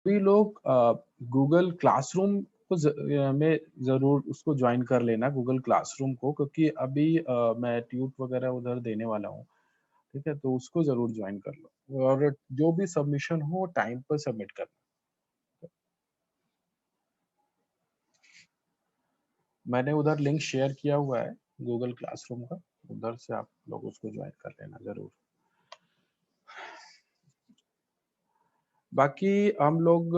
सभी लोग Google classroom में ज़रूर उसको जॉइन कर लेना, गूगल क्लासरूम को, क्योंकि अभी मैं ट्यूट वगैरह उधर देने वाला हूँ, ठीक है? तो उसको ज़रूर जॉइन कर लो और जो भी सबमिशन हो टाइम पर सबमिट करना। मैंने उधर लिंक शेयर किया हुआ है गूगल क्लासरूम का, उधर से आप लोग उसको जॉइन कर लेना ज़रूर। बाकी हम लोग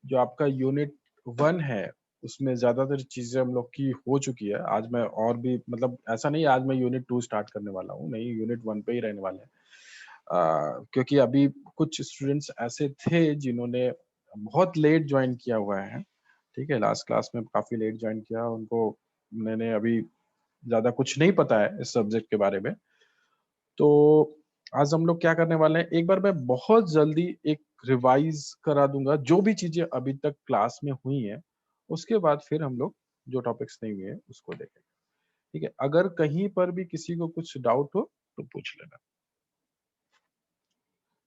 जो आपका यूनिट 1 है, उसमें ज़्यादातर चीज़ें हम लोग की हो चुकी है। आज मैं और भी मतलब ऐसा नहीं है आज मैं यूनिट 2 स्टार्ट करने वाला हूँ, नहीं यूनिट 1 पे ही रहने वाले हैं। क्योंकि अभी कुछ स्टूडेंट्स ऐसे थे जिन्होंने बहुत लेट जॉइन किया हुआ है, ठीक है? लास्ट क्लास में काफ़ी लेट जॉइन किया, उनको मैंने अभी ज़्यादा कुछ नहीं पता है इस सब्जेक्ट के बारे में। तो आज हम लोग क्या करने वाले हैं, एक बार मैं बहुत जल्दी एक रिवाइज़ करा दूँगा, जो भी चीज़ें अभी तक क्लास में हुई हैं, उसके बाद फिर हम लोग जो टॉपिक्स नहीं हुए हैं, उसको देखेंगे, ठीक है? अगर कहीं पर भी किसी को कुछ डाउट हो, तो पूछ लेना।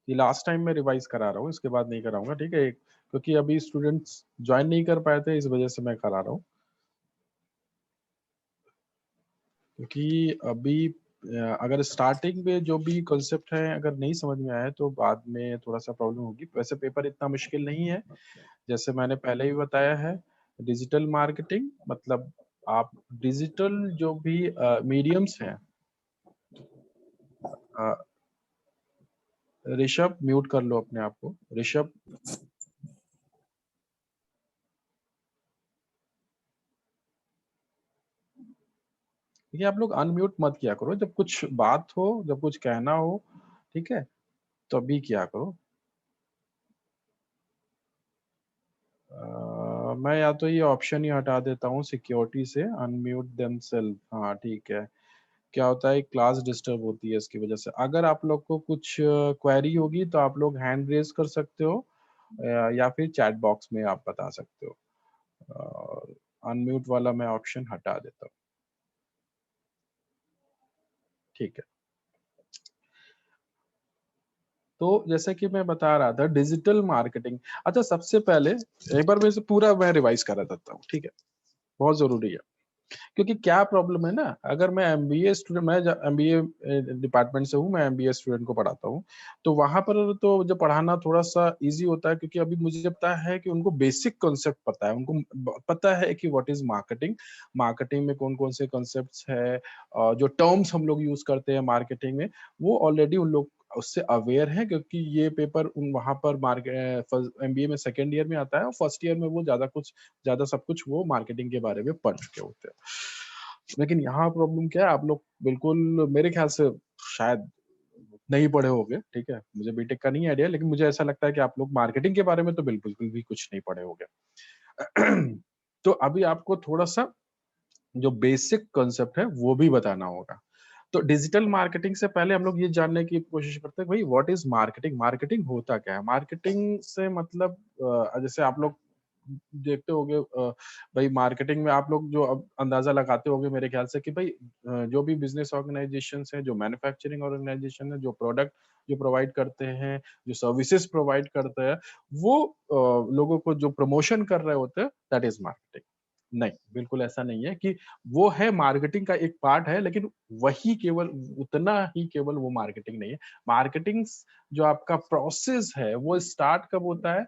ये लास्ट टाइम मैं रिवाइज़ करा रहा हूँ, इसके बाद नहीं कराऊँगा, ठीक है? क्योंकि अभी स्टूडेंट्स जॉइन नहीं कर पाए थे, इस वजह से मैं करा रहा हूँ। क्योंकि अभी अगर स्टार्टिंग में जो भी कॉन्सेप्ट है अगर नहीं समझ में आया तो बाद में थोड़ा-सा प्रॉब्लम होगी। वैसे पेपर इतना मुश्किल नहीं है, जैसे मैंने पहले भी बताया है, डिजिटल मार्केटिंग मतलब आप डिजिटल जो भी मीडियम्स हैं अ, ऋषभ म्यूट कर लो अपने आप को। ऋषभ देखिए आप लोग अनम्यूट मत किया करो, जब कुछ बात हो, जब कुछ कहना हो, ठीक है? तभी किया करो। मैं या तो ये ऑप्शन ही हटा देता हूँ सिक्योरिटी से अनम्यूट देमसेल्फ हाँ, ठीक है। क्या होता है क्लास डिस्टर्ब होती है इसकी वजह से। अगर आप लोग को कुछ क्वेरी होगी तो आप लोग हैंड रेज़ कर सकते हो या फिर चैट बॉक्स में आप बता सकते हो। अनम्यूट वाला मैं ऑप्शन हटा देता हूँ। ठीक है। तो जैसे कि मैं बता रहा था डिजिटल मार्केटिंग अच्छा सबसे पहले एक बार मैं इसे पूरा मैं रिवाइज़ करा देता हूँ, ठीक है? बहुत ज़रूरी है। क्योंकि क्या प्रॉब्लम है ना, अगर मैं एमबीए स्टूडेंट मैं ज एमबीए डिपार्टमेंट से हूँ, मैं एमबीए स्टूडेंट को पढ़ाता हूँ। तो वहाँ पर तो जो पढ़ाना थोड़ा-सा ईज़ी होता है क्योंकि अभी मुझे पता है कि उनको बेसिक कांसेप्ट पता है। उनको ब पता है कि व्हाट इज़ मार्केटिंग, मार्केटिंग में कौन-कौन से कांसेप्ट्स हैं जो टर्म्स हम लोग यूज़ करते हैं मार्केटिंग में, वो ऑलरेडी उन लोग उससे अवेयर हैं क्योंकि ये पेपर उन वहाँ पर एमबीए में सेकंड ईयर में आता है और फर्स्ट ईयर में वो ज़्यादा सब कुछ वो मार्केटिंग के बारे में पढ़ चुके होते हैं। लेकिन यहाँ प्रॉब्लम क्या है आप लोग बिल्कुल मेरे ख्याल से शायद नहीं पढ़े होंगे, ठीक है? मुझे बीटेक का नहीं आइडिया लेकिन मुझे ऐसा लगता है कि आप लोग मार्केटिंग के बारे में तो बिल्कुल भी कुछ नहीं पढ़े होंगे। तो अभी आपको थोड़ा-सा जो बेसिक कांसेप्ट है वो भी बताना होगा। तो डिजिटल मार्केटिंग से पहले हम लोग ये जानने की कोशिश करते हैं भाई व्हाट इज़ मार्केटिंग? मार्केटिंग होता क्या है? मार्केटिंग से मतलब जैसे आप लोग देखते होंगे भाई मार्केटिंग में आप लोग जो अब अंदाज़ा लगाते होंगे मेरे ख्याल से कि भाई जो भी बिज़नेस ऑर्गनाइज़ेशंस हैं, जो मैन्युफैक्चरिंग ऑर्गनाइज़ेशन है, जो प्रोडक्ट जो प्रोवाइड करते हैं, जो सर्विसेज़ प्रोवाइड करते हैं, वो लोगों को जो प्रमोशन कर रहे होते हैं, दैट इज़ मार्केटिंग। नहीं, बिल्कुल ऐसा नहीं है कि वो है मार्केटिंग का एक पार्ट है, लेकिन वही केवल उतना ही केवल वो मार्केटिंग नहीं है। मार्केटिंग्स जो आपका प्रोसेस है, वो स्टार्ट कब होता है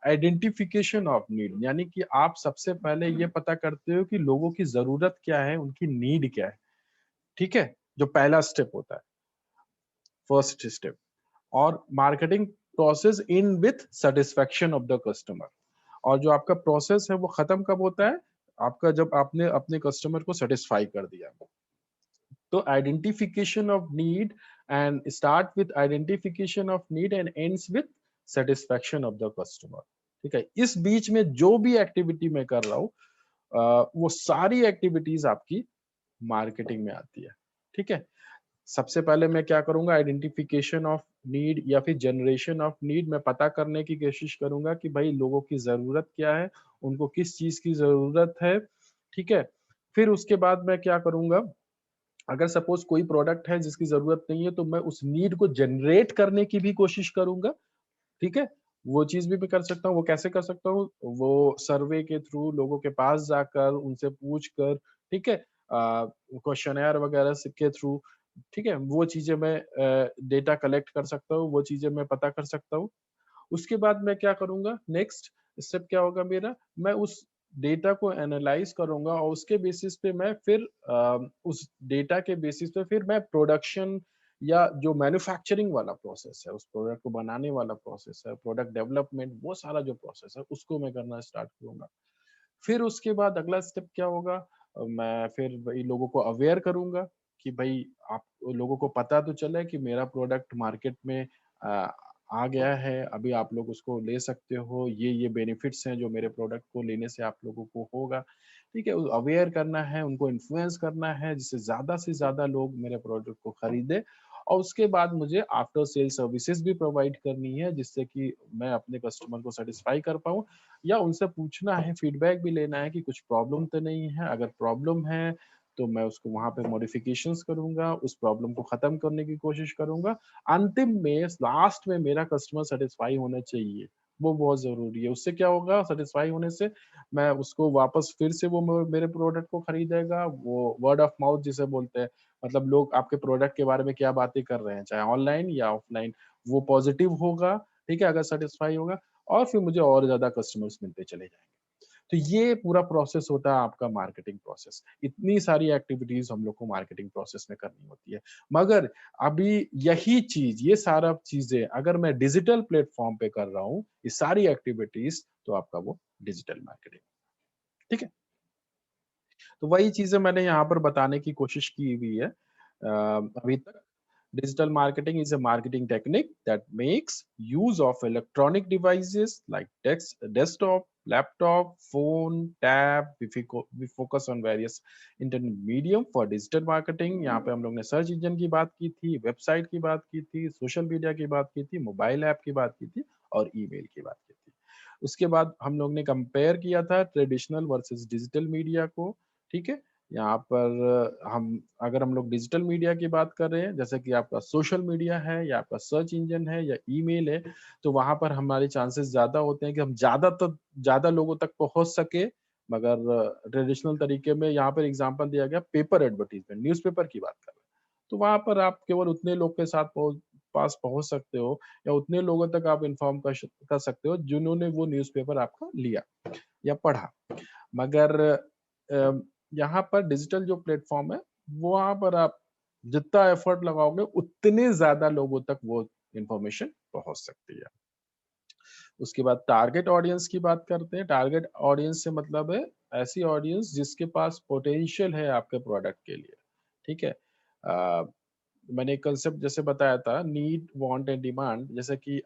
आइडेंटिफिकेशन ऑफ नीड यानी कि आप सबसे पहले ये पता करते हो कि लोगों की ज़रूरत क्या है, उनकी नीड क्या है, ठीक है? जो पहला स्टेप होता है, फर्स्ट स्टेप और marketing process in with satisfaction of the customer और जो आपका प्रोसेस है वो खत्म कब होता है? आपका जब आपने अपने कस्टमर को सैटिस्फाई कर दिया। तो identification of need and start with identification of need and ends with satisfaction of the customer. ठीक है? इस बीच में जो भी एक्टिविटी मैं कर रहा हूँ वो सारी एक्टिविटीज आपकी मार्केटिंग में आती है। ठीक है? सबसे पहले मैं क्या करूँगा आइडेंटिफिकेशन ऑफ नीड या फिर जनरेशन ऑफ नीड मैं पता करने की कोशिश करूँगा कि भाई लोगों की ज़रूरत क्या है, उनको किस चीज़ की ज़रूरत है, ठीक है? फिर उसके बाद मैं क्या करूँगा, अगर सपोज़ कोई प्रोडक्ट है जिसकी ज़रूरत नहीं है तो मैं उस नीड को जनरेट करने की भी कोशिश करूँगा, ठीक है? वो चीज़ भी मैं कर सकता हूँ। वो कैसे कर सकता हूँ? वो सर्वे के थ्रू लोगों के पास जाकर, उनसे पूछ कर, ठीक है? क्वेश्चनेयर वगैरह स के थ्रू, ठीक है? वो चीज़ें मैं डेटा कलेक्ट कर सकता हूँ, वो चीज़ें मैं पता कर सकता हूँ। उसके बाद मैं क्या करूँगा, नेक्स्ट स्टेप क्या होगा मेरा, मैं उस डेटा को एनालाइज़ करूँगा और उसके बेसिस पे मैं फिर उस डेटा के बेसिस पे फिर मैं प्रोडक्शन या जो मैन्युफैक्चरिंग वाला प्रोसेस है, उस प्रोडक्ट को बनाने वाला प्रोसेस है, प्रोडक्ट डेवलपमेंट, वो सारा जो प्रोसेस है, उसको मैं करना स्टार्ट करूँगा। फिर उसके बाद अगला स्टेप क्या होगा, मैं फिर वही लोगों को अवेयर करूँगा कि भई आप लोगों को पता तो चले कि मेरा प्रोडक्ट मार्केट में आ गया है, अभी आप लोग उसको ले सकते हो, ये बेनिफिट्स हैं जो मेरे प्रोडक्ट को लेने से आप लोगों को होगा, ठीक है? अवेयर करना है, उनको इन्फ्लुएंस करना है, जिससे ज़्यादा से ज़्यादा लोग मेरे प्रोडक्ट को खरीदें और उसके बाद मुझे आफ्टर सेल सर्विसेज़ भी प्रोवाइड करनी है, जिससे कि मैं अपने कस्टमर को सैटिस्फाई कर पाऊँ या उनसे पूछना है, फीडबैक भी लेना है कि कुछ प्रॉब्लम तो नहीं है, अगर प्रॉब्लम है, तो मैं उसको वहाँ पे मॉडिफ़िकेशंस करूँगा, उस प्रॉब्लम को ख़त्म करने की कोशिश करूँगा। अंतिम में लास्ट में मेरा कस्टमर सैटिस्फाई होना चाहिए, वो बहुत ज़रूरी है। उससे क्या होगा, सैटिस्फाई होने से मैं उसको वापस फिर से वो मेरे प्रोडक्ट को खरीदेगा, वो वर्ड ऑफ माउथ जिसे बोलते हैं, मतलब लोग आपके प्रोडक्ट के बारे में क्या बातें कर रहे हैं, चाहे ऑनलाइन या ऑफ़लाइन, वो पॉज़िटिव होगा, ठीक है? अगर सैटिस्फाई होगा और फिर मुझे और ज़्यादा कस्टमर्स मिलते चले जाएँगे। तो ये पूरा प्रोसेस होता है आपका मार्केटिंग प्रोसेस। इतनी सारी एक्टिविटीज़ हम लोग को मार्केटिंग प्रोसेस में करनी होती है। मगर अभी यही चीज़, ये सारा चीज़ें अगर मैं डिजिटल प्लेटफ़ॉर्म पे कर रहा हूँ, ये सारी एक्टिविटीज़, तो आपका वो डिजिटल मार्केटिंग, ठीक है? तो वही चीज़ें मैंने यहाँ पर बताने की कोशिश की हुई है अभी तक। Digital marketing is a marketing technique that makes use of electronic devices like desktop, laptop, phone, tab. We focus on various internet medium for digital marketing. यहाँ पे हम लोग ने सर्च इंजन की बात की थी, वेबसाइट की बात की थी, सोशल मीडिया की बात की थी, मोबाइल ऐप की बात की थी और ईमेल की बात की थी। उसके बाद हम लोग ने कंपेयर किया था ट्रेडिशनल वर्सेस डिजिटल मीडिया को, ठीक है? यहाँ पर हम अगर हम लोग डिजिटल मीडिया की बात कर रहे हैं, जैसे कि आपका सोशल मीडिया है या आपका सर्च इंजन है या ईमेल है, तो वहाँ पर हमारे चांसेस ज़्यादा होते हैं कि हम ज़्यादा लोगों तक पहुँच सके, मगर ट्रेडिशनल तरीके में यहाँ पर एग्ज़ाम्पल दिया गया पेपर एडवर्टाइज़मेंट, न्यूज़पेपर की बात कर रहे हैं। तो वहाँ पर आप केवल उतने लोग के साथ पास पहुँच सकते हो या उतने लोगों तक आप इन्फॉर्म कर सकते हो, जिन्होंने वो न्यूज़पेपर आपका लिया या पढ़ा। मगर अ, यहाँ पर डिजिटल जो प्लेटफ़ॉर्म है, वहाँ पर आप जितना एफ़र्ट लगाओगे, उतने ज़्यादा लोगों तक वो इन्फॉर्मेशन पहुँच सकती है। उसके बाद टारगेट ऑडियंस की बात करते हैं। टारगेट ऑडियंस से मतलब है ऐसी ऑडियंस जिसके पास पोटेंशियल है आपके प्रोडक्ट के लिए, ठीक है? मैंने एक कांसेप्ट जैसे बताया था नीड, वांट एंड डिमांड जैसे कि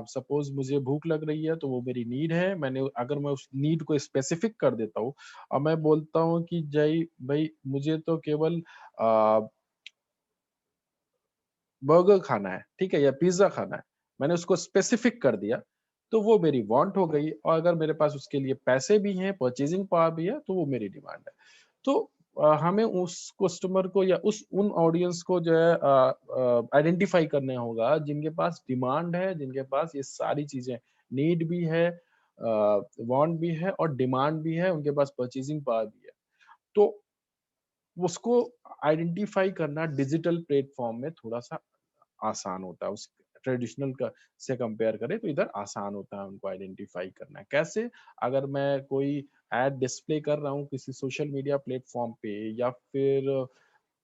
सपोज़ मुझे भूख लग रही है तो वो मेरी नीड है। अगर मैं उस नीड को स्पेसिफ़िक कर देता हूँ और मैं बोलता हूँ कि जय भई मुझे तो केवल अ, बर्गर खाना है, ठीक है? या पिज़्ज़ा खाना है। मैंने उसको स्पेसिफ़िक कर दिया, तो वो मेरी वांट हो गई और अगर मेरे पास उसके लिए पैसे भी हैं, परचेज़िंग पावर भी है, तो वो मेरी डिमांड है। तो हमें उस कस्टमर को या उन ऑडियंस को जो है आइडेंटिफ़ाई करना होगा जिनके पास डिमांड है, जिनके पास ये सारी चीज़ें नीड भी है वांट भी है और डिमांड भी है, उनके पास परचेज़िंग पावर भी है। तो उसको आइडेंटिफ़ाई करना डिजिटल प्लेटफ़ॉर्म में थोड़ा-सा आसान होता है उस ट्रेडिशनल का से कंपेयर करें तो इधर आसान होता है उनको आइडेंटिफाई करना। कैसे? अगर मैं कोई एड डिस्प्ले कर रहा हूँ किसी सोशल मीडिया प्लेटफ़ॉर्म पे या फिर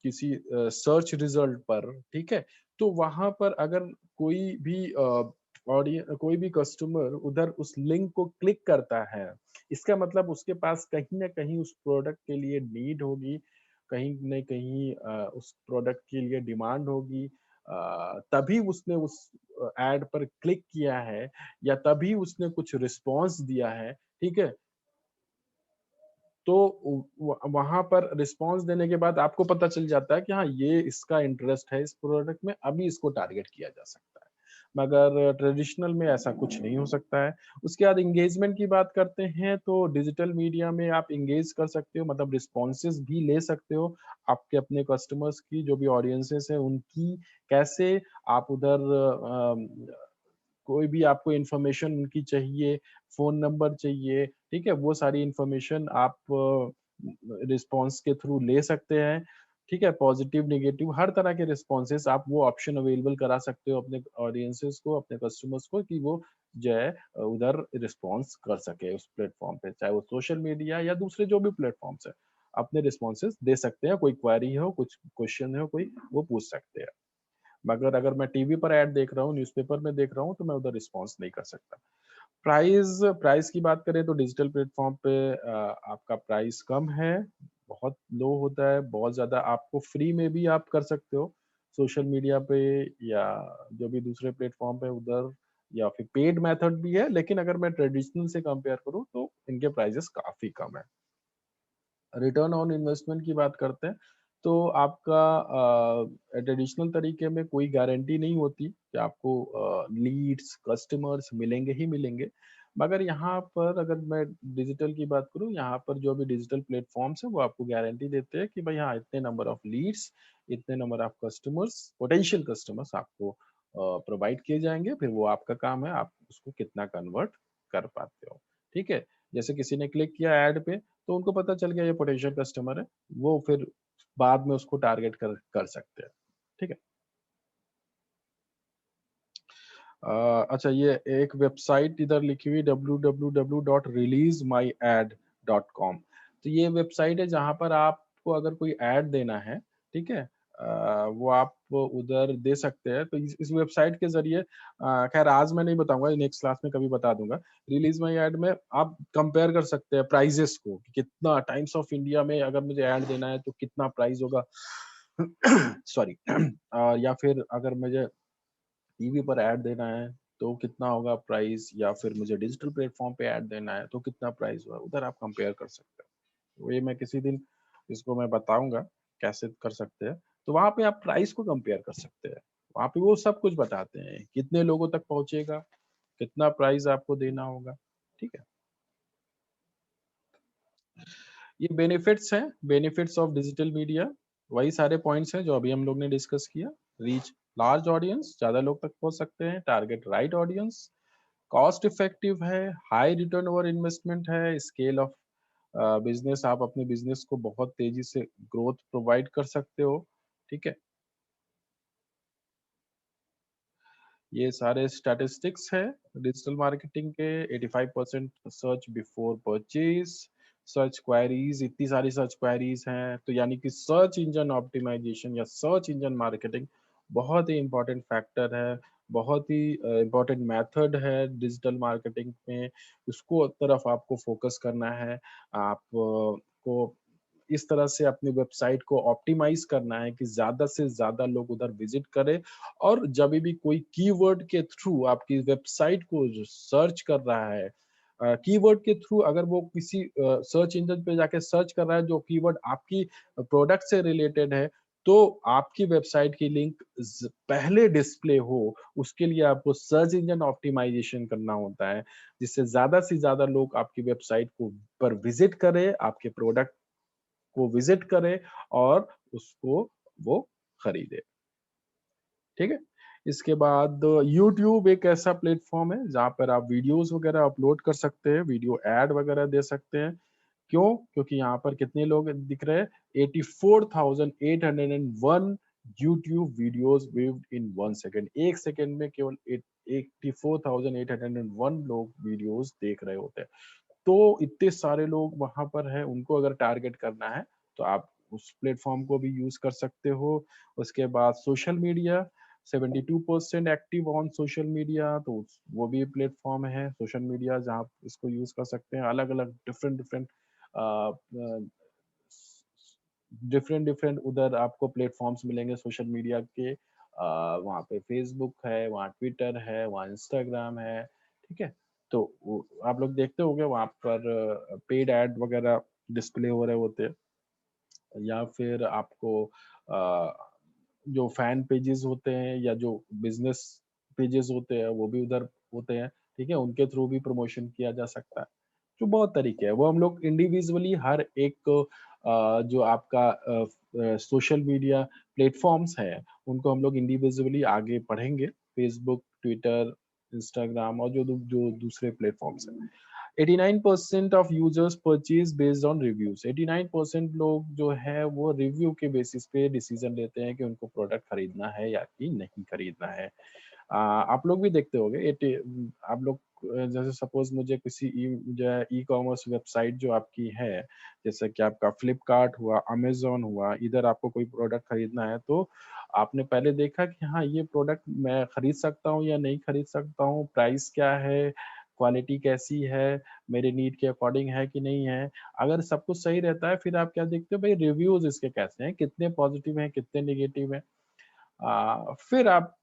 किसी सर्च रिज़ल्ट पर, ठीक है? तो वहाँ पर अगर कोई भी कोई भी कस्टमर उधर उस लिंक को क्लिक करता है, इसका मतलब उसके पास कहीं न कहीं उस प्रोडक्ट के लिए नीड होगी, कहीं न कहीं उस प्रोडक्ट के लिए डिमांड होगी तभी उसने उस एड पर क्लिक किया है या तभी उसने कुछ रिस्पॉन्स दिया है, ठीक है? तो वहाँ पर रिस्पॉन्स देने के बाद आपको पता चल जाता है कि हाँ, ये इसका इंटरेस्ट है इस प्रोडक्ट में, अभी इसको टारगेट किया जा सकता है। मगर ट्रेडिशनल में ऐसा कुछ नहीं हो सकता है। उसके बाद एंगेजमेंट की बात करते हैं तो डिजिटल मीडिया में आप एंगेज कर सकते हो मतलब रिस्पॉन्सेज़ भी ले सकते हो। आपके अपने कस्टमर्स की जो भी ऑडियंसेस हैं उनकी कैसे आप उधर कोई भी आपको इन्फॉर्मेशन उनकी चाहिए, फ़ोन नंबर चाहिए, ठीक है? वो सारी इन्फॉर्मेशन आप रिस्पॉन्स के थ्रू ले सकते हैं, ठीक है? पॉज़िटिव, नेगेटिव हर तरह के रिस्पॉन्सेज़ आप वो ऑप्शन अवेलेबल करा सकते हो अपने ऑडियंसेस को, अपने कस्टमर्स को कि वो जो है उधर रिस्पॉन्स कर सके उस प्लेटफ़ॉर्म पे, चाहे वो सोशल मीडिया या दूसरे जो भी प्लेटफ़ॉर्म्स हैं। अपने रिस्पॉन्सेज़ दे सकते हैं, कोई क्वेरी हो, कुछ क्वेश्चन हो कोई, वो पूछ सकते हैं। मगर अगर मैं टीवी पर ऐड देख रहा हूँ, न्यूज़पेपर में देख रहा हूँ, तो मैं उधर रिस्पॉन्स नहीं कर सकता। प्राइस प्राइस की बात करें तो डिजिटल प्लेटफ़ॉर्म पे आपका प्राइस कम है, बहुत लो होता है, बहुत ज़्यादा आपको फ्री में भी आप कर सकते हो, सोशल मीडिया पे या जो भी दूसरे प्लेटफ़ॉर्म पे उधर या फिर पेड मेथड भी है, लेकिन अगर मैं ट्रेडिशनल से कंपेयर करूँ तो इनके प्राइसेज़ काफ़ी कम है। रिटर्न ऑन इन्वेस्टमेंट की बात करते हैं, तो आपका ट्रेडिशनल तरीके में कोई गारंटी नहीं होती कि आपको लीड्स, कस्टमर्स मिलेंगे ही मिलेंगे। मगर यहाँ पर अगर मैं डिजिटल की बात करूँ, यहाँ पर जो भी डिजिटल प्लेटफ़ॉर्म्स हैं, वो आपको गारंटी देते हैं कि भई हाँ, इतने नंबर ऑफ लीड्स, इतने number of customers, potential customers आपको प्रोवाइड किए जाएँगे, फिर वो आपका काम है, आप उसको कितना कन्वर्ट कर पाते हो। ठीक है? जैसे किसी ने क्लिक किया ऐड पे, तो उनको पता चल गया ये पोटेंशियल कस्टमर है, वो फिर बाद में उसको टारगेट कर कर सकते हैं, ठीक है? अच्छा ये एक वेबसाइट इधर लिखी हुई www.releasemyad.com तो ये वेबसाइट है जहाँ पर आपको अगर कोई ऐड देना है, ठीक है? वो आप उधर दे सकते हैं। तो इस वेबसाइट के ज़रिए खैर आज मैं नहीं बताऊँगा, नेक्स्ट क्लास में कभी बता दूँगा। रिलीज़ माय ऐड में आप कंपेयर कर सकते हैं प्राइसेज़ को, कि कितना टाइम्स ऑफ इंडिया में अगर मुझे ऐड देना है तो कितना प्राइस होगा। सॉरी या फिर अगर मुझे टीवी पर ऐड देना है, तो कितना होगा प्राइस या फिर मुझे डिजिटल प्लेटफ़ॉर्म पे ऐड देना है, तो कितना प्राइस होगा, उधर आप कंपेयर कर सकते हो। वो ये मैं किसी दिन इसको मैं बताऊँगा, कैसे कर सकते हैं। तो वहाँ पे आप प्राइस को कंपेयर कर सकते हैं। वहाँ पे वो सब कुछ बताते हैं, कितने लोगों तक पहुँचेगा, कितना प्राइस आपको देना होगा, ठीक है? ये बेनिफिट्स हैं, बेनिफिट्स ऑफ डिजिटल मीडिया, वही सारे पॉइंट्स हैं जो अभी हम लोग ने डिस्कस किया। रीच लार्ज ऑडियंस, ज़्यादा लोग तक पहुँच सकते हैं, target right audience, cost effective है, हाई रिटर्न ओवर इन्वेस्टमेंट है, स्केल ऑफ बिज़नेस आप अपने बिज़नेस को बहुत तेज़ी से ग्रोथ प्रोवाइड कर सकते हो, ठीक है? ये सारे स्टैटिस्टिक्स है डिजिटल मार्केटिंग के 85% search before purchase search queries इतनी सारी सर्च क्वेरीज हैं तो यानी कि सर्च इंजन ऑप्टिमाइजेशन या सर्च इंजन मार्केटिंग बहुत ही इंपॉर्टेंट फैक्टर है बहुत ही इम्पोर्टेंट मेथड है डिजिटल मार्केटिंग में उसको तरफ आपको फोकस करना है आप को इस तरह से अपनी वेबसाइट को ऑप्टिमाइज करना है कि ज़्यादा से ज़्यादा लोग उधर विज़िट करें और जब भी कोई कीवर्ड के थ्रू आपकी वेबसाइट को जो सर्च कर रहा है कीवर्ड के थ्रू अगर वो किसी सर्च इंजन पे जाके सर्च कर रहा है जो कीवर्ड आपकी प्रोडक्ट से रिलेटेड है तो आपकी वेबसाइट की लिंक पहले डिस्प्ले हो उसके लिए आपको सर्च इंजन ऑप्टिमाइजेशन करना होता है जिससे ज्यादा से ज्यादा लोग आपकी वेबसाइट को पर विजिट करें आपके प्रोडक्ट को विजिट करे और उसको वो खरीदे, ठीक है? इसके बाद यूट्यूब एक ऐसा प्लेटफ़ॉर्म है जहाँ पर आप वीडियोज़ वगैरह अपलोड कर सकते हैं, वीडियो ऐड वगैरह दे सकते हैं। क्यों? क्योंकि यहाँ पर कितने लोग दिख रहे हैं? 84,801 YouTube videos viewed in 1 second. 1 second में केवल 84,801 लोग वीडियोज़ देख रहे होते हैं। तो इतने सारे लोग वहाँ पर हैं, उनको अगर टारगेट करना है, तो आप उस प्लेटफ़ॉर्म को भी यूज़ कर सकते हो। उसके बाद social media, 72% active on social media तो वो भी प्लेटफ़ॉर्म है, सोशल मीडिया जहाँ आप इसको यूज़ कर सकते हैं। अलग-अलग डिफरेंट-डिफरेंट डिफरेंट-डिफरेंट उधर आपको प्लेटफ़ॉर्म्स मिलेंगे सोशल मीडिया के। वहाँ पे फ़ेसबुक है, वहाँ ट्विटर है, वहाँ इंस्टाग्राम है, ठीक है? तो वो आप लोग देखते होंगे वहाँ पर पेड ऐड वगैरह डिस्प्ले हो रहे होते हैं या फिर आपको जो फैन पेजेस होते हैं या जो बिज़नेस पेजेस होते हैं वो भी उधर होते हैं, ठीक है? उनके थ्रू भी प्रमोशन किया जा सकता है। तो बहुत तरीके हैं, वो हम लोग इंडिविजुअली हर एक जो आपका सोशल मीडिया प्लेटफ़ॉर्म्स हैं, उनको हम लोग इंडिविजुअली आगे पढ़ेंगे। फ़ेसबुक, ट्विटर इंस्टाग्राम और जो दूसरे प्लेटफॉर्म्स हैं। 89% of users purchase based on reviews. 89% लोग जो है वो रिव्यू के बेसिस पे डिसीजन लेते हैं कि उनको प्रोडक्ट खरीदना है या कि नहीं खरीदना है। आप लोग भी देखते होंगे आप लोग जैसे सपोज मुझे किसी जो है ई कॉमर्स वेबसाइट जो आपकी है, जैसे कि आपका फ्लिपकार्ट हुआ, अमेजोन हुआ, इधर आपको कोई प्रोडक्ट खरीदना है तो आपने पहले देखा कि हाँ ये प्रोडक्ट मैं खरीद सकता हूँ या नहीं खरीद सकता हूँ, प्राइस क्या है, क्वालिटी कैसी है, मेरे नीड के अकॉर्डिंग है कि नहीं है। अगर सब कुछ सही रहता है फिर आप क्या देखते हो भाई रिव्यूज इसके कैसे हैं, कितने पॉजिटिव हैं, कितने नेगेटिव हैं। फिर आप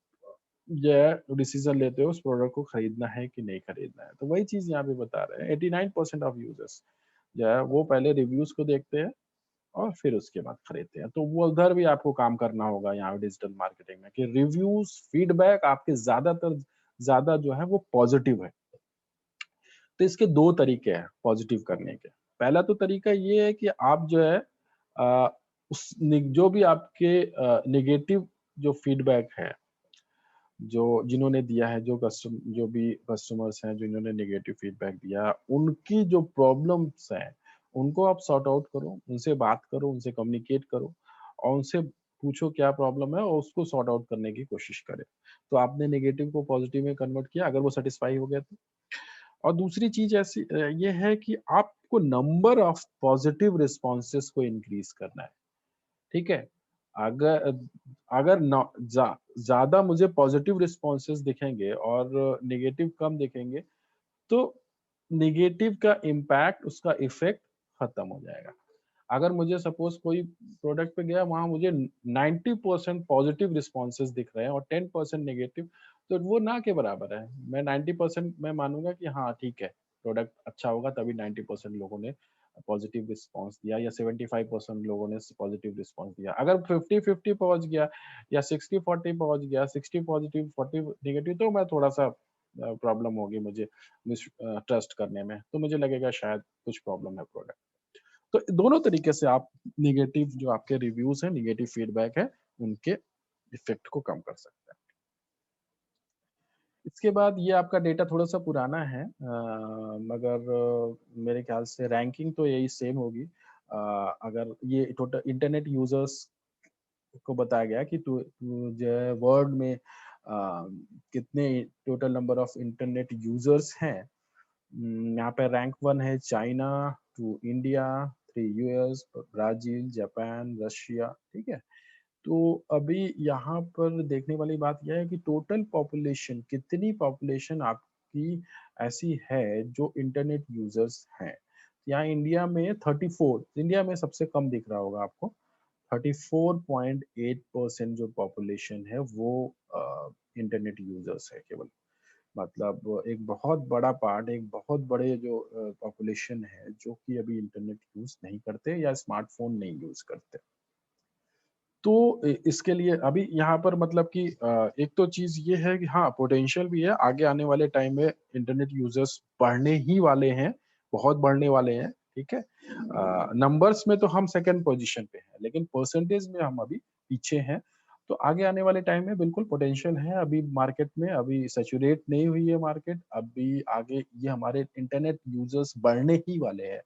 जो है डिसीजन लेते हो उस प्रोडक्ट को खरीदना है कि नहीं खरीदना है। तो वही चीज़ यहाँ पे बता रहे हैं 89% ऑफ यूजर्स जो है वो पहले रिव्यूज को देखते हैं और फिर उसके बाद खरीदते हैं। तो वो उधर भी आपको काम करना होगा यहाँ डिजिटल मार्केटिंग में कि रिव्यूज, फीडबैक आपके ज़्यादातर ज़्यादा जो है वो पॉजिटिव है। तो इसके 2 तरीके हैं पॉजिटिव करने के। पहला तो तरीका ये है कि आप जो है अ, जो भी आपके नेगेटिव जो फीडबैक है, जो जिन्होंने दिया है, जो भी कस्टमर्स हैं जिन्होंने नेगेटिव फीडबैक दिया, उनकी जो प्रॉब्लम्स हैं, उनको आप सॉर्ट आउट करो, उनसे बात करो, उनसे कम्युनिकेट करो और उनसे पूछो क्या प्रॉब्लम है और उसको सॉर्ट आउट करने की कोशिश करें। तो आपने नेगेटिव को पॉजिटिव में कन्वर्ट किया, अगर वो सैटिस्फाई हो गया तो। और दूसरी चीज़ ये है कि आपको नंबर ऑफ पॉजिटिव रिस्पॉन्सेज़ को इंक्रीज़ करना है, ठीक है? अगर अगर न जा ज़्यादा मुझे पॉजिटिव रिस्पॉन्सेज़ दिखेंगे और नेगेटिव कम दिखेंगे, तो नेगेटिव का इम्पैक्ट, उसका इफ़ेक्ट खत्म हो जाएगा। अगर मुझे सपोज़ कोई प्रोडक्ट पे गया, वहाँ मुझे 90% पॉजिटिव रिस्पॉन्सेज़ दिख रहे हैं और 10% नेगेटिव, तो वो ना के बराबर है। मैं 90% मैं मानूँगा कि हाँ, ठीक है, प्रोडक्ट अच्छा होगा तभी 90% लोगों ने पॉजिटिव रिस्पॉन्स दिया या 75% लोगों ने पॉजिटिव रिस्पॉन्स दिया। अगर 50-50 पहुँच गया या 60-40 पहुँच गया, 60 पॉजिटिव, 40 नेगेटिव, तो मैं थोड़ा-सा प्रॉब्लम होगी मुझे ट्रस्ट करने में। तो मुझे लगेगा शायद कुछ प्रॉब्लम है प्रोडक्ट। तो दोनों तरीके से आप नेगेटिव जो आपके रिव्यूज हैं, नेगेटिव फीडबैक है, उनके इफेक्ट को कम कर सकते हैं। इसके बाद ये आपका डेटा थोड़ा-सा पुराना है, मगर मेरे ख्याल से रैंकिंग तो यही सेम होगी। अगर ये टोटल इंटरनेट यूज़र्स को बताया गया कि टू जो है वर्ल्ड में कितने total number of internet users हैं। यहाँ पे रैंक 1 है China, 2 India, 3 US, Brazil, Japan, Russia, ठीक है? तो अभी यहाँ पर देखने वाली बात यह है कि टोटल पॉपुलेशन, कितनी पॉपुलेशन आपकी ऐसी है जो इंटरनेट यूज़र्स हैं। यहाँ इंडिया में 34, इंडिया में सबसे कम दिख रहा होगा आपको। 34.8% जो पॉपुलेशन है वो इंटरनेट यूज़र्स है केवल। मतलब एक बहुत बड़ा पार्ट, एक बहुत बड़े जो पॉपुलेशन है जो कि अभी इंटरनेट यूज़ नहीं करते या स्मार्टफ़ोन नहीं यूज़ करते। तो इसके लिए अभी यहाँ पर मतलब कि एक तो चीज़ ये है कि हाँ, पोटेंशियल भी है, आगे आने वाले टाइम में इंटरनेट यूज़र्स बढ़ने ही वाले हैं, बहुत बढ़ने वाले हैं, ठीक है? नंबर्स में तो हम सेकंड पोज़ीशन पे हैं, लेकिन परसेंटेज में हम अभी पीछे हैं। तो आगे आने वाले टाइम में बिल्कुल पोटेंशियल है अभी मार्केट में, अभी सैचुरेट नहीं हुई है मार्केट, अभी आगे ये हमारे इंटरनेट यूज़र्स बढ़ने ही वाले हैं।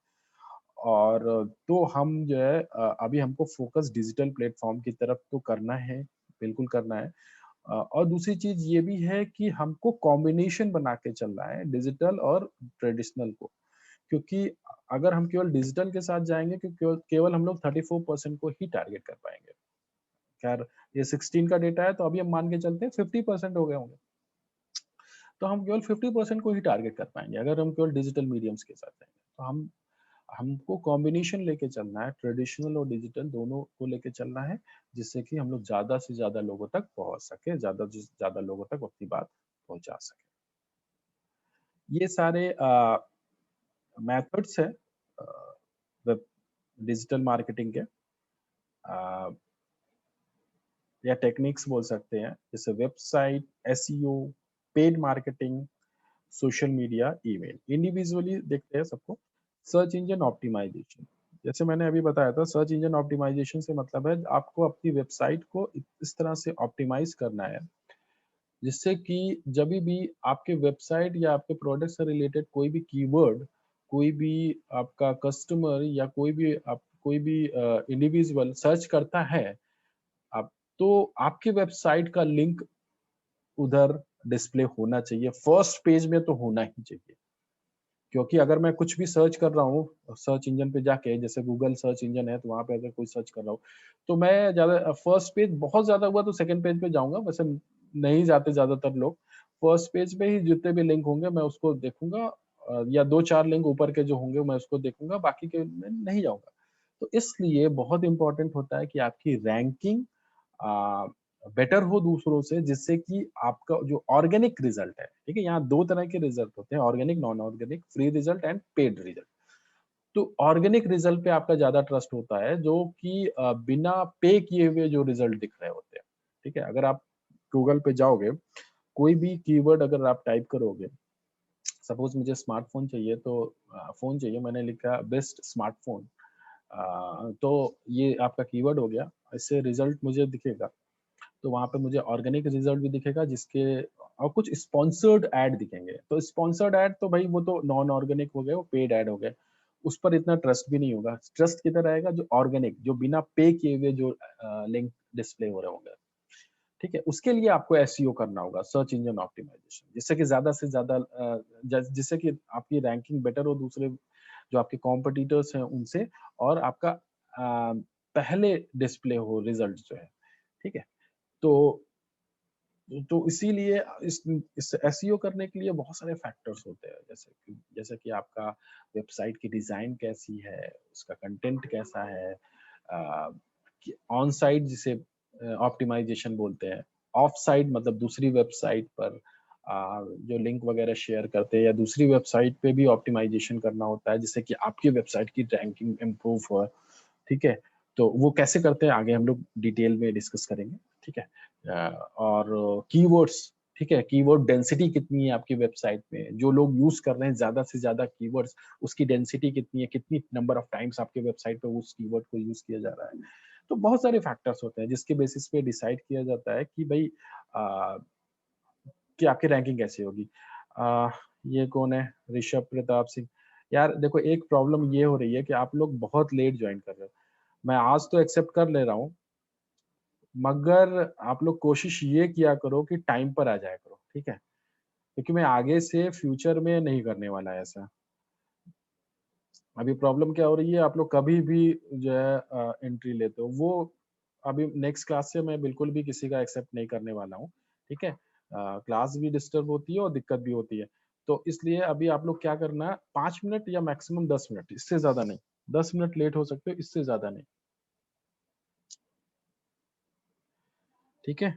और तो हम जो है अभी हमको फ़ोकस डिजिटल प्लेटफ़ॉर्म की तरफ तो करना है, बिल्कुल करना है। और दूसरी चीज़ ये भी है कि हमको कॉम्बिनेशन बना के चलना है डिजिटल और ट्रेडिशनल को। क्योंकि अगर हम केवल डिजिटल के साथ जाएँगे तो केवल हम लोग 34% को ही टारगेट कर पाएँगे। ख़ैर ये 16 का डेटा है तो अभी हम मान के चलते हैं 50% हो गए होंगे। तो हम केवल 50% को ही टारगेट कर पाएँगे अगर हम केवल डिजिटल मीडियम्स के साथ जाएँगे। तो हमको कॉम्बिनेशन लेके चलना है, ट्रेडिशनल और डिजिटल दोनों को लेके चलना है, जिससे कि हम लोग ज़्यादा से ज़्यादा लोगों तक पहुँच सकें, ज़्यादा से ज़्यादा लोगों तक अपनी बात पहुँचा सकें। ये सारे मेथड्स हैं अ, वेब डिजिटल मार्केटिंग के, अ, या टेक्निक्स बोल सकते हैं, जैसे website, SEO, paid marketing, social media, email. Individually देखते हैं सबको। सर्च इंजन ऑप्टिमाइज़ेशन, जैसे मैंने अभी बताया था सर्च इंजन ऑप्टिमाइज़ेशन से मतलब है आपको अपनी वेबसाइट को इस तरह से ऑप्टिमाइज़ करना है जिससे कि जब भी आपके वेबसाइट या आपके प्रोडक्ट से रिलेटेड कोई भी कीवर्ड, कोई भी आपका कस्टमर या कोई भी इंडिविजुअल सर्च करता है, आप तो आपके वेबसाइट का लिंक उधर डिस्प्ले होना चाहिए, फर्स्ट पेज में तो होना ही चाहिए। क्योंकि अगर मैं कुछ भी सर्च कर रहा हूँ, सर्च इंजन पे जाके, जैसे गूगल सर्च इंजन है, तो वहाँ पे अगर कोई सर्च कर रहा हूँ, तो मैं ज़्यादा फर्स्ट पेज बहुत ज़्यादा हुआ तो सेकंड पेज पे जाऊँगा, वैसे नहीं जाते ज़्यादातर लोग। फर्स्ट पेज पे ही जितने भी लिंक होंगे मैं उसको देखूँगा, या 2-4 लिंक ऊपर के जो होंगे मैं उसको देखूँगा, बाकी के में नहीं जाऊँगा। तो इसलिए बहुत इम्पोर्टेंट होता है कि आपकी रैंकिंग अ, बेटर हो दूसरों से, जिससे कि आपका जो ऑर्गेनिक रिजल्ट है, ठीक है? यहाँ 2 तरह के रिजल्ट होते हैं, organic, non organic, free result and paid result. तो ऑर्गेनिक रिजल्ट पे आपका ज़्यादा ट्रस्ट होता है, जो कि बिना पे किए हुए जो रिजल्ट दिख रहे होते हैं, ठीक है? अगर आप गूगल पे जाओगे, कोई भी कीवर्ड अगर आप टाइप करोगे, सपोज़ मुझे स्मार्टफ़ोन चाहिए, तो फ़ोन चाहिए, मैंने लिखा बेस्ट स्मार्टफ़ोन, तो ये आपका कीवर्ड हो गया, इससे रिजल्ट मुझे दिखेगा। तो वहाँ पे मुझे ऑर्गेनिक रिजल्ट भी दिखेगा, जिसके और कुछ स्पॉन्सर्ड ऐड दिखेंगे। तो स्पॉन्सर्ड ऐड तो भई वो तो नॉन ऑर्गेनिक हो गए, वो पेड ऐड हो गए। उस पर इतना ट्रस्ट भी नहीं होगा। ट्रस्ट किधर आएगा, जो ऑर्गेनिक, जो बिना पे किए हुए जो लिंक डिस्प्ले हो रहे होंगे। ठीक है? उसके लिए आपको एसईओ करना होगा, सर्च इंजन ऑप्टिमाइजेशन, जिससे कि ज़्यादा से ज़्यादा जिससे कि आपकी रैंकिंग बेटर हो दूसरे जो आपके कॉम्पिटिटर्स हैं उनसे, और आपका पहले डिस्प्ले हो रिजल्ट जो है। ठीक है? तो इसीलिए इस एसईओ करने के लिए बहुत सारे फैक्टर्स होते हैं, जैसे कि आपका वेबसाइट की डिज़ाइन कैसी है, उसका कंटेंट कैसा है, कि ऑन साइट जिसे ऑप्टिमाइजेशन बोलते हैं, ऑफ साइट मतलब दूसरी वेबसाइट पर जो लिंक वगैरह शेयर करते हैं, या दूसरी वेबसाइट पे भी ऑप्टिमाइजेशन करना होता है, जिससे कि आपकी वेबसाइट की रैंकिंग इम्प्रूव हो, ठीक है? तो वो कैसे करते हैं, आगे हम लोग डिटेल में डिस्कस करेंगे, ठीक है? और कीवर्ड्स, ठीक है? कीवर्ड डेंसिटी कितनी है आपकी वेबसाइट में? जो लोग यूज़ कर रहे हैं ज़्यादा से ज़्यादा कीवर्ड्स, उसकी डेंसिटी कितनी है? कितनी नंबर ऑफ टाइम्स आपके वेबसाइट पे उस कीवर्ड को यूज़ किया जा रहा है? तो बहुत सारे फैक्टर्स होते हैं, जिसके बेसिस पे डिसाइड किया जाता है कि भई अ, कि आपकी रैंकिंग कैसी होगी। अ, ये कौन है? ऋषभ प्रताप सिंह। यार देखो, एक प्रॉब्लम ये हो रही है कि आप लोग बहुत लेट जॉइन कर रहे हो। मैं आज तो एक्सेप्ट कर ले रहा हूँ, मगर आप लोग कोशिश ये किया करो कि टाइम पर आ जाया करो, ठीक है? क्योंकि मैं आगे से फ्यूचर में नहीं करने वाला ऐसा। अभी प्रॉब्लम क्या हो रही है, आप लोग कभी भी जो है एंट्री लेते हो, वो अभी नेक्स्ट क्लास से मैं बिल्कुल भी किसी का एक्सेप्ट नहीं करने वाला हूँ, ठीक है? क्लास भी डिस्टर्ब होती है और दिक्कत भी होती है। तो इसलिए अभी आप लोग क्या करना है, 5 मिनट या मैक्सिमम 10 मिनट, इससे ज़्यादा नहीं। 10 मिनट लेट हो सकते हो, इससे ज़्यादा नहीं, ठीक है?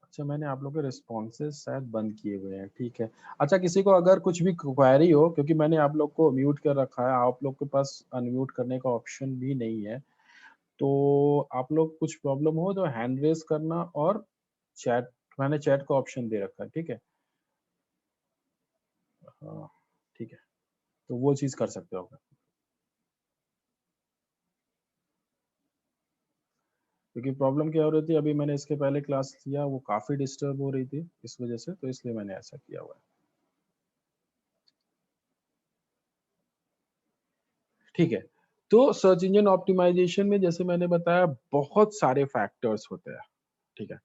अच्छा, मैंने आप लोगों के रिस्पॉन्सेज़ शायद बंद किए हुए हैं, ठीक है। अच्छा, किसी को अगर कुछ भी क्वेरी हो, क्योंकि मैंने आप लोग को म्यूट कर रखा है, आप लोग के पास अनम्यूट करने का ऑप्शन भी नहीं है। तो आप लोग कुछ प्रॉब्लम हो तो हैंड रेज़ करना, और चैट, मैंने चैट का ऑप्शन दे रखा है, ठीक है? हाँ, ठीक है। तो वो चीज़ कर सकते हो आप। क्योंकि प्रॉब्लम क्या हो रही थी, अभी मैंने इसके पहले क्लास लिया, वो काफ़ी डिस्टर्ब हो रही थी इस वज़ह से, तो इसलिए मैंने ऐसा किया हुआ है। ठीक है। तो सर्च इंजन ऑप्टिमाइज़ेशन में जैसे मैंने बताया, बहुत सारे फैक्टर्स होते हैं, ठीक है?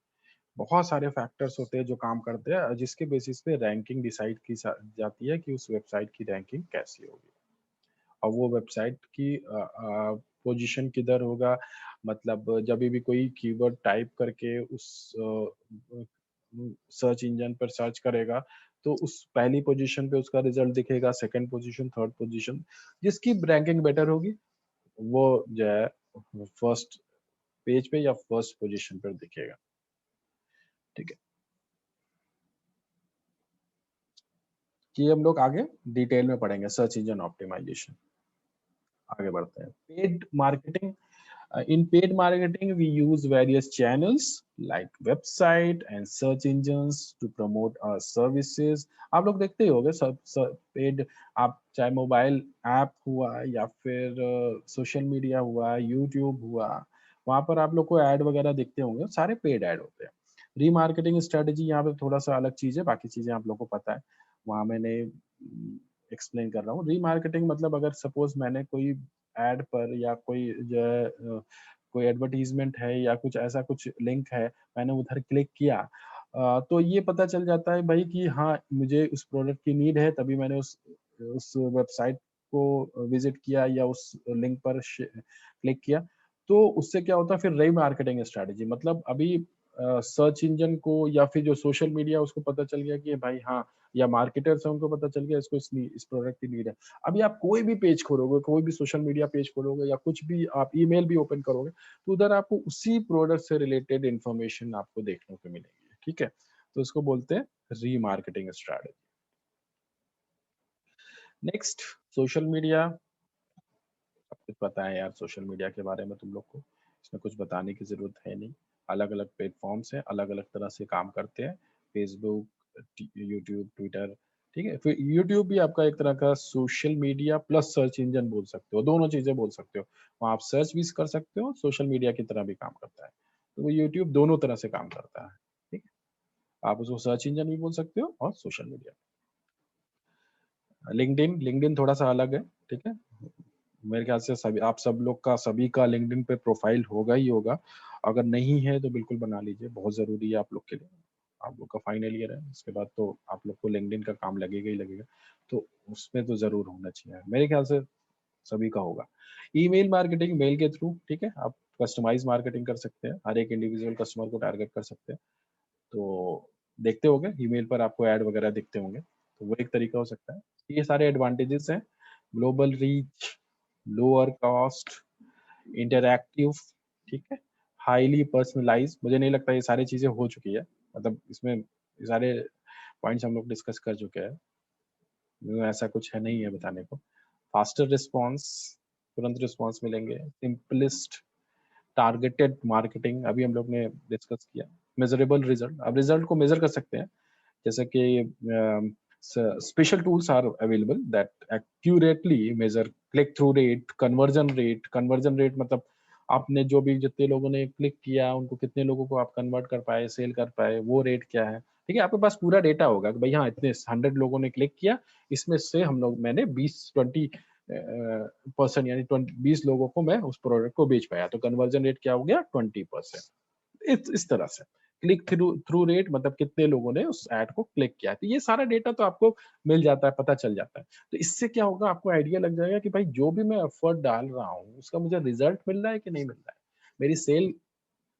बहुत सारे फैक्टर्स होते हैं जो काम करते हैं, जिसके बेसिस पे रैंकिंग डिसाइड की जाती है कि उस वेबसाइट की रैंकिंग कैसी होगी, और वो वेबसाइट की पोजीशन किधर होगा, मतलब जब भी कोई कीवर्ड टाइप करके उस सर्च इंजन पर सर्च करेगा, तो उस पहली पोजीशन पे उसका रिजल्ट दिखेगा, सेकंड पोजीशन, थर्ड पोजीशन, जिसकी रैंकिंग बेटर होगी, वो जो है फर्स्ट पेज पे या फर्स्ट पोजीशन पर दिखेगा, ठीक है? ये हम लोग आगे डिटेल में पढ़ेंगे, सर्च इंजन ऑप्टिमाइजेशन। आगे बढ़ते हैं। Paid marketing, in paid marketing we use various channels like website and search engines to promote our services। आप लोग देखते ही होंगे सब पेड, आप चाहे मोबाइल ऐप हुआ या फिर सोशल मीडिया हुआ, यूट्यूब हुआ, वहां पर आप लोग को ऐड वगैरह दिखते होंगे, सारे पेड ऐड होते हैं। रीमार्केटिंग स्ट्रेटजी यहाँ पे थोड़ा सा अलग चीज है, बाकी चीजें आप लोग को पता है, वहां मैंने एक्सप्लेन कर रहा हूँ। रीमार्केटिंग मतलब अगर सपोज मैंने कोई ऐड पर या कोई जो है कोई एडवर्टाइजमेंट है या कुछ ऐसा कुछ लिंक है, मैंने उधर क्लिक किया, तो ये पता चल जाता है भाई कि हाँ, मुझे उस प्रोडक्ट की नीड है, तभी मैंने उस वेबसाइट को विजिट किया या उस लिंक पर क्लिक किया। तो उससे क्या होता है फिर रीमार्केटिंग स्ट्रेटजी, मतलब अभी सर्च इंजन को या फिर जो सोशल मीडिया उसको पता चल गया कि भाई हाँ, या मार्केटर्स है उनको पता चल गया इसको इस प्रोडक्ट की नीड है। अभी आप कोई भी पेज खोलोगे, कोई भी सोशल मीडिया पेज खोलोगे या कुछ भी आप ईमेल भी ओपन करोगे, तो उधर आपको उसी प्रोडक्ट से रिलेटेड इंफॉर्मेशन आपको देखने को मिलेगी, ठीक है? तो इसको बोलते हैं remarketing strategy. Next, social media. सब कुछ पता है यार सोशल मीडिया के बारे में तुम लोग को, इसमें कुछ बताने की ज़रूरत है नहीं। अलग-अलग प्लेटफ़ॉर्म्स हैं, अलग-अलग तरह से काम करते हैं। फ़ेसबुक, यूट्यूब, ट्विटर, ठीक है? फिर यूट्यूब भी आपका एक तरह का social media plus search engine बोल सकते हो, दोनों चीज़ें बोल सकते हो। वहाँ आप सर्च भी कर सकते हो, सोशल मीडिया की तरह भी काम करता है। तो वो यूट्यूब दोनों तरह से काम करता है, ठीक है? आप उसको सर्च इंजन भी बोल सकते हो और सोशल मीडिया। लिंक्डइन, लिंक्डइन थोड़ा-सा अलग है, ठीक है? मेरे ख्याल से सभी आप सब लोग का सभी का लिंक्डइन पे प्रोफाइल होगा ही होगा। अगर नहीं है तो बिल्कुल बना लीजिए, बहुत ज़रूरी है आप लोग के लिए। आप लोग का फाइनल ईयर है, उसके बाद तो आप लोग को लिंक्डइन का काम लगेगा ही लगेगा। तो उसमें तो ज़रूर होना चाहिए। मेरे ख्याल से सभी का होगा। ईमेल मार्केटिंग, मेल के थ्रू, ठीक है? आप कस्टमाइज़ मार्केटिंग कर सकते हैं, हर एक इंडिविजुअल कस्टमर को टारगेट कर सकते हैं। तो देखते होंगे ईमेल पर आपको ऐड वगैरह दिखते होंगे, तो वो एक तरीका हो सकता है। ये सारे एडवांटेजेस हैं, global reach, lower cost, interactive, ठीक है? हाइली पर्सनलाइज़्ड, मुझे नहीं लगता ये सारी चीज़ें हो चुकी है, मतलब इसमें ये सारे पॉइंट्स हम लोग डिस्कस कर चुके हैं, ऐसा कुछ है नहीं है बताने को। फास्टर रिस्पॉन्स, तुरंत रिस्पॉन्स मिलेंगे, सिम्पलिस्ट टारगेटेड मार्केटिंग, अभी हम लोग ने डिस्कस किया। मेज़रेबल रिज़ल्ट, आप रिज़ल्ट को मेज़र कर सकते हैं, जैसे कि special tools are available that accurately measure click through rate, conversion rate. Conversion rate मतलब आपने जो भी जितने लोगों ने क्लिक किया उनको कितने लोगों को आप कन्वर्ट कर पाए, सेल कर पाए, वो रेट क्या है, ठीक है? आपके पास पूरा डेटा होगा कि भाई हाँ, इतने 100 लोगों ने क्लिक किया, इसमें से हम लोग मैंने 20 परसेंट यानी 20 लोगों को मैं उस प्रोडक्ट को बेच पाया, तो कन्वर्जन रेट क्या हो गया 20%। इस तरह से क्लिक थ्रू थ्रू रेट मतलब कितने लोगों ने उस ऐड को क्लिक किया, तो ये सारा डेटा तो आपको मिल जाता है, पता चल जाता है। तो इससे क्या होगा, आपको आइडिया लग जाएगा कि भाई जो भी मैं एफर्ट डाल रहा हूँ उसका मुझे रिजल्ट मिल रहा है कि नहीं मिल रहा है। मेरी सेल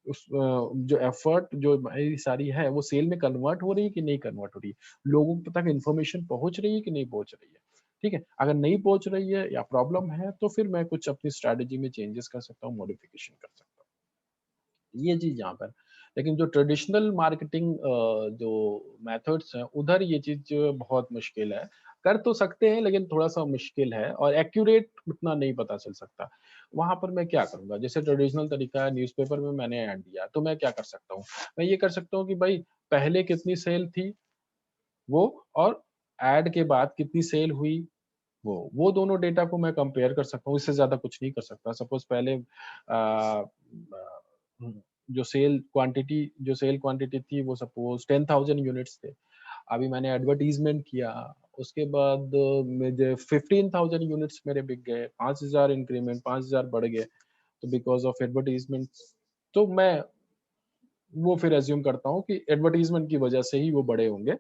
जो एफर्ट जो मेरी सारी है वो सेल में कन्वर्ट हो रही है कि नहीं कन्वर्ट हो रही है, लोगों तक इन्फॉर्मेशन पहुंच रही है कि नहीं पहुंच रही है, ठीक है? अगर नहीं पहुंच रही है या प्रॉब्लम है तो फिर मैं कुछ अपनी स्ट्रेटेजी में चेंजेस कर सकता हूँ, मॉडिफिकेशन कर सकता हूँ। ये चीज़ यहाँ पर। लेकिन जो ट्रेडिशनल मार्केटिंग जो मेथड्स हैं, उधर ये चीज़ बहुत मुश्किल है। कर तो सकते हैं लेकिन थोड़ा-सा मुश्किल है और एक्यूरेट उतना नहीं पता चल सकता। वहाँ पर मैं क्या करूँगा? जैसे ट्रेडिशनल तरीका है, न्यूज़पेपर में मैंने ऐड दिया, तो मैं क्या कर सकता हूँ? मैं ये कर सकता हूँ कि भाई पहले कितनी सेल थी वो, और ऐड के बाद कितनी सेल हुई वो दोनों डेटा को मैं कंपेयर कर सकता हूँ, इससे ज़्यादा कुछ नहीं कर सकता। सपोज़ पहले हुँ, जो सेल क्वांटिटी थी वो सपोज़ 10,000 यूनिट्स थे। अभी मैंने एडवर्टाइज़मेंट किया, उसके बाद मुझे 15,000 यूनिट्स मेरे बिक गए, 5,000 इंक्रीमेंट 5,000 बढ़ गए, तो बिकॉज़ ऑफ एडवर्टाइज़मेंट्स, तो मैं वो फिर अज़्यूम करता हूँ कि एडवर्टाइज़मेंट की वजह से ही वो बढ़े होंगे।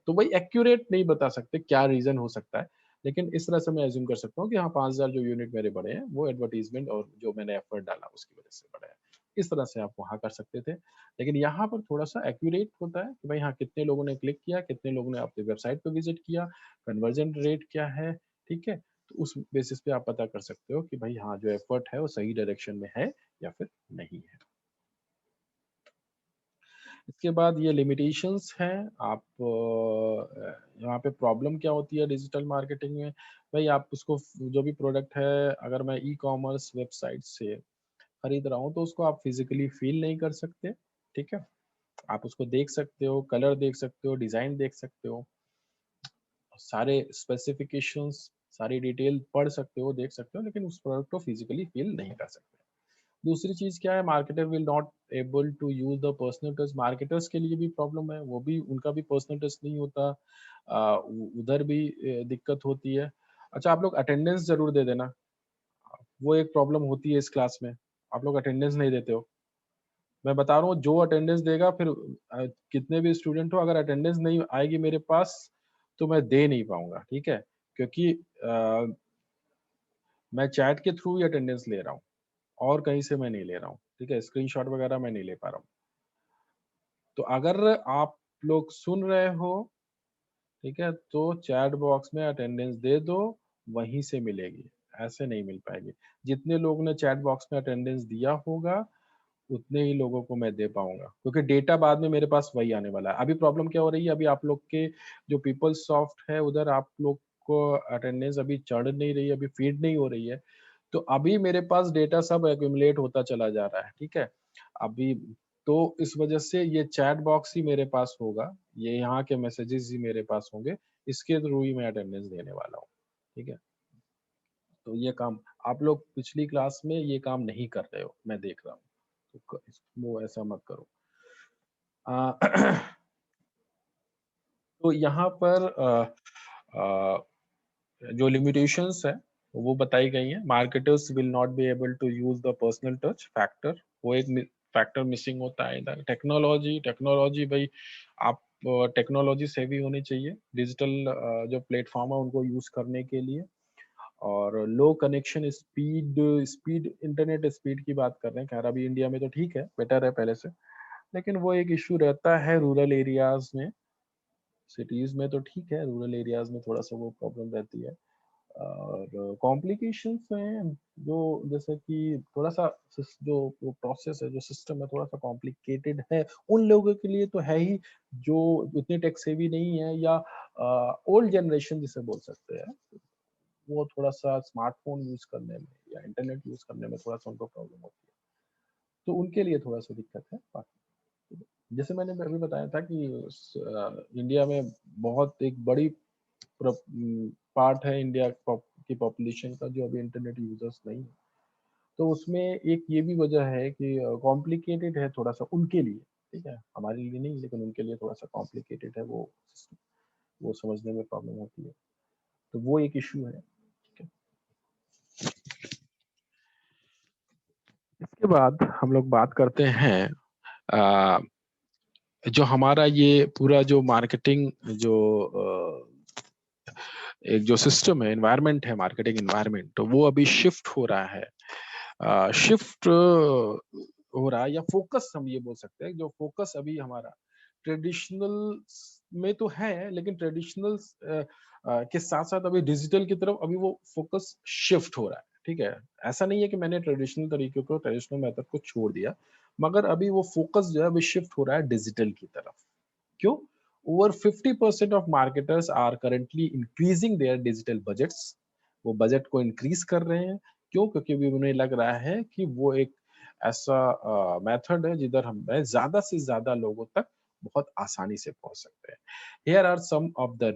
तो वही एक्यूरेट नहीं बता सकते क्या रीज़न हो सकता है, लेकिन इस तरह से मैं अज़्यूम कर सकता हूँ कि हाँ 5,000 जो यूनिट मेरे बढ़े हैं, वो एडवर्टाइज़मेंट और जो मैंने एफर्ट डाला उसकी वजह से बढ़े हैं। इस तरह से आप वहाँ कर सकते थे। लेकिन यहाँ पर थोड़ा-सा एक्यूरेट होता है कि भाई हाँ, कितने लोगों ने क्लिक किया, कितने लोगों ने आपकी वेबसाइट पे विज़िट किया, कन्वर्जन रेट क्या है, ठीक है? तो उस बेसिस पे आप पता कर सकते हो कि भाई हाँ, जो एफर्ट है वो सही डायरेक्शन में है या फिर नहीं है। इसके बाद ये लिमिटेशंस हैं। आप यहाँ पे प्रॉब्लम क्या होती है डिजिटल मार्केटिंग में, भाई आप उसको जो भी प्रोडक्ट है, अगर मैं ई कॉमर्स वेबसाइट से खरीद रहा हूँ तो उसको आप फिजिकली फील नहीं कर सकते, ठीक है। आप उसको देख सकते हो, कलर देख सकते हो, डिजाइन देख सकते हो, सारे स्पेसिफिकेशंस, सारी डिटेल पढ़ सकते हो, देख सकते हो, लेकिन उस प्रोडक्ट को फिजिकली फील नहीं कर सकते। दूसरी चीज क्या है, marketer will not able to use the personal touch. Marketers के लिए भी प्रॉब्लम है, वो भी उनका भी पर्सनल टच नहीं होता, उधर भी दिक्कत होती है। अच्छा, आप लोग अटेंडेंस जरूर दे देना, वो एक प्रॉब्लम होती है इस क्लास में, आप लोग अटेंडेंस नहीं देते हो। मैं बता रहा हूँ, जो अटेंडेंस देगा फिर कितने भी स्टूडेंट हो, अगर अटेंडेंस नहीं आएगी मेरे पास तो मैं दे नहीं पाऊंगा, ठीक है। क्योंकि मैं चैट के थ्रू ही अटेंडेंस ले रहा हूँ, और कहीं से मैं नहीं ले रहा हूँ, ठीक है। स्क्रीनशॉट वगैरह मैं नहीं ले पा रहा हूँ। तो अगर आप लोग सुन रहे हो, ठीक है, तो चैट बॉक्स में अटेंडेंस दे दो, वहीं से मिलेगी, ऐसे नहीं मिल पाएगी। जितने लोगों ने चैट बॉक्स में अटेंडेंस दिया होगा उतने ही लोगों को मैं दे पाऊंगा, क्योंकि डेटा बाद में मेरे पास वही आने वाला है। अभी प्रॉब्लम क्या हो रही है, अभी आप लोग के जो पीपल सॉफ्ट है उधर आप लोग को अटेंडेंस अभी चढ़ नहीं रही है, अभी फीड नहीं हो रही है, तो अभी मेरे पास डेटा सब एक्यूमुलेट होता चला जा रहा है, ठीक है। अभी तो इस वजह से ये चैट बॉक्स ही मेरे पास होगा, ये यहाँ के मैसेजेस ही मेरे पास होंगे, इसके थ्रू ही मैं अटेंडेंस देने वाला हूँ, ठीक है। तो ये काम आप लोग पिछली क्लास में ये काम नहीं कर रहे हो, मैं देख रहा हूँ, तो वो ऐसा मत करो। आ, तो यहाँ पर आ, जो लिमिटेशंस है वो बताई गई है। Marketers will not be able to use the personal touch factor, वो एक फैक्टर मिसिंग होता है इधर। टेक्नोलॉजी, टेक्नोलॉजी भाई आप टेक्नोलॉजी सेवी होनी चाहिए, डिजिटल जो प्लेटफॉर्म है उनको यूज करने के लिए। और low connection speed, speed internet speed की बात कर रहे हैं, खैर अभी इंडिया में तो ठीक है, बेटर है पहले से, लेकिन वो एक इश्यू रहता है रूरल एरियाज में। सिटीज में तो ठीक है, रूरल एरियाज में थोड़ा सा वो प्रॉब्लम रहती है। और कॉम्प्लिकेशंस हैं जो, जैसे कि थोड़ा सा जो प्रोसेस है, जो सिस्टम है, थोड़ा सा कॉम्प्लिकेटेड है उन लोगों के लिए तो है ही जो उतने टेक सेवी नहीं है, या ओल्ड जनरेशन जिसे बोल सकते हैं, वो थोड़ा सा स्मार्टफोन यूज करने में या इंटरनेट यूज करने में थोड़ा सा उनको प्रॉब्लम होती है, तो उनके लिए थोड़ा सा दिक्कत है। बाकी जैसे मैंने अभी बताया था कि इंडिया में बहुत एक बड़ी पार्ट है इंडिया की पॉपुलेशन का जो अभी इंटरनेट यूजर्स नहीं है, तो उसमें एक ये भी वजह है कि कॉम्प्लिकेटेड है थोड़ा सा उनके लिए, ठीक है, हमारे लिए नहीं, लेकिन उनके लिए थोड़ा सा कॉम्प्लिकेटेड है वो समझने में प्रॉब्लम होती है, तो वो एक इशू है, ठीक है। इसके बाद हम लोग बात करते हैं अ, जो हमारा ये पूरा जो मार्केटिंग जो एक जो सिस्टम है, एनवायरनमेंट है, मार्केटिंग एनवायरनमेंट, तो वो अभी शिफ्ट हो रहा है। शिफ्ट हो रहा है, या फोकस हम ये बोल सकते हैं, जो फोकस अभी हमारा ट्रेडिशनल में तो है, लेकिन ट्रेडिशनल के साथ साथ अभी डिजिटल की तरफ अभी वो फोकस शिफ्ट हो रहा है, ठीक है। ऐसा नहीं है कि मैंने ट्रेडिशनल तरीके को, ट्रेडिशनल मेथड को छोड़ दिया, मगर अभी वो फोकस जो है अभी शिफ्ट हो रहा है डिजिटल की तरफ। क्यों? Over 50% of marketers are currently increasing their digital budgets, वो बजट को इंक्रीज कर रहे हैं। क्यों? क्योंकि भी उन्हें लग रहा है कि वो एक ऐसा मेथड है जिधर हम ज्यादा से ज्यादा लोगों तक बहुत आसानी से पहुंच सकते हैं। Here are some of the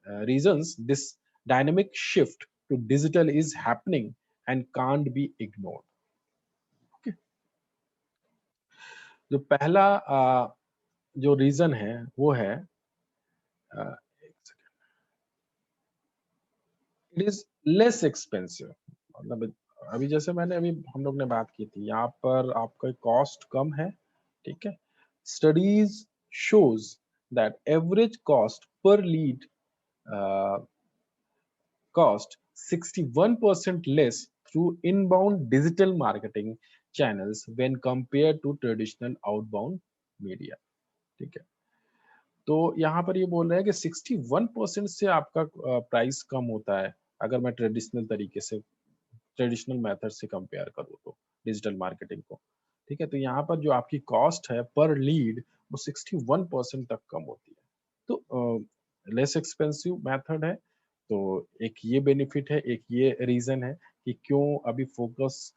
reasons this dynamic shift to digital is happening and can't be ignored. Okay? जो पहला जो रीजन है वो है, इट इज लेस एक्सपेंसिव। मतलब अभी जैसे मैंने अभी हम लोग ने बात की थी, यहाँ पर आपका कॉस्ट कम है, ठीक है। Studies shows that average cost per lead cost 61% less through inbound digital marketing channels when compared to traditional outbound media, ठीक है। तो यहाँ पर ये बोल रहे हैं कि 61% से आपका प्राइस कम होता है अगर मैं ट्रेडिशनल तरीके से, ट्रेडिशनल मेथड से कंपेयर करूँ तो डिजिटल मार्केटिंग को, ठीक है, तो यहाँ पर जो आपकी कॉस्ट है पर लीड वो 61% तक कम होती है। तो लेस एक्सपेंसिव मेथड है, तो एक ये बेनिफिट है, एक ये रीजन है कि क्यों अभी फोकस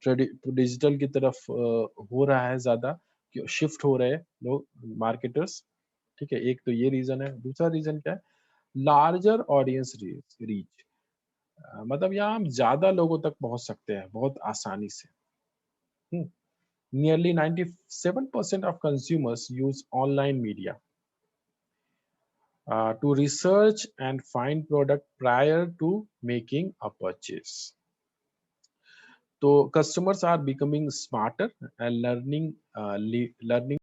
डिजिटल की तरफ हो रहा है ज्यादा, क्यों शिफ्ट हो रहे हैं लोग मार्केटर्स। ठीक है, एक तो ये रीजन है। दूसरा रीजन क्या है? लार्जर ऑडियंस रीच, मतलब यहाँ हम ज्यादा लोगों तक पहुंच सकते हैं बहुत आसानी से। Nearly 97% of consumers use online media to research and find product prior to making a purchase. So customers are becoming smarter and learning